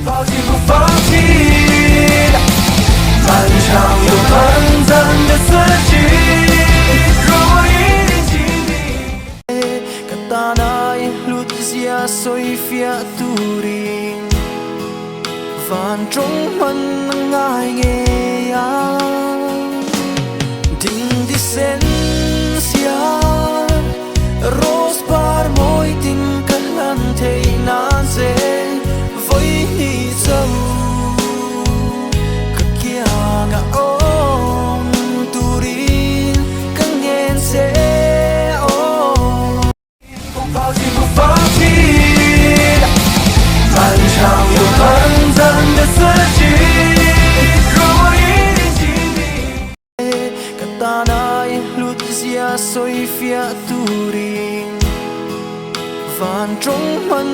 抱紧不放弃，漫长又短暂的四季，如果一定经历。Katanay lutzia soy fiaturin Van trong man ngai nghe yang Ding disencia Ros par moi tin kalan thei nan se Với ni dâu Cực kia ngã ôm turin Căng nghen se 抱紧不放弃，漫长又短暂的四季，如果一定经历。Katanay lutzia soy fiaturin Van trong man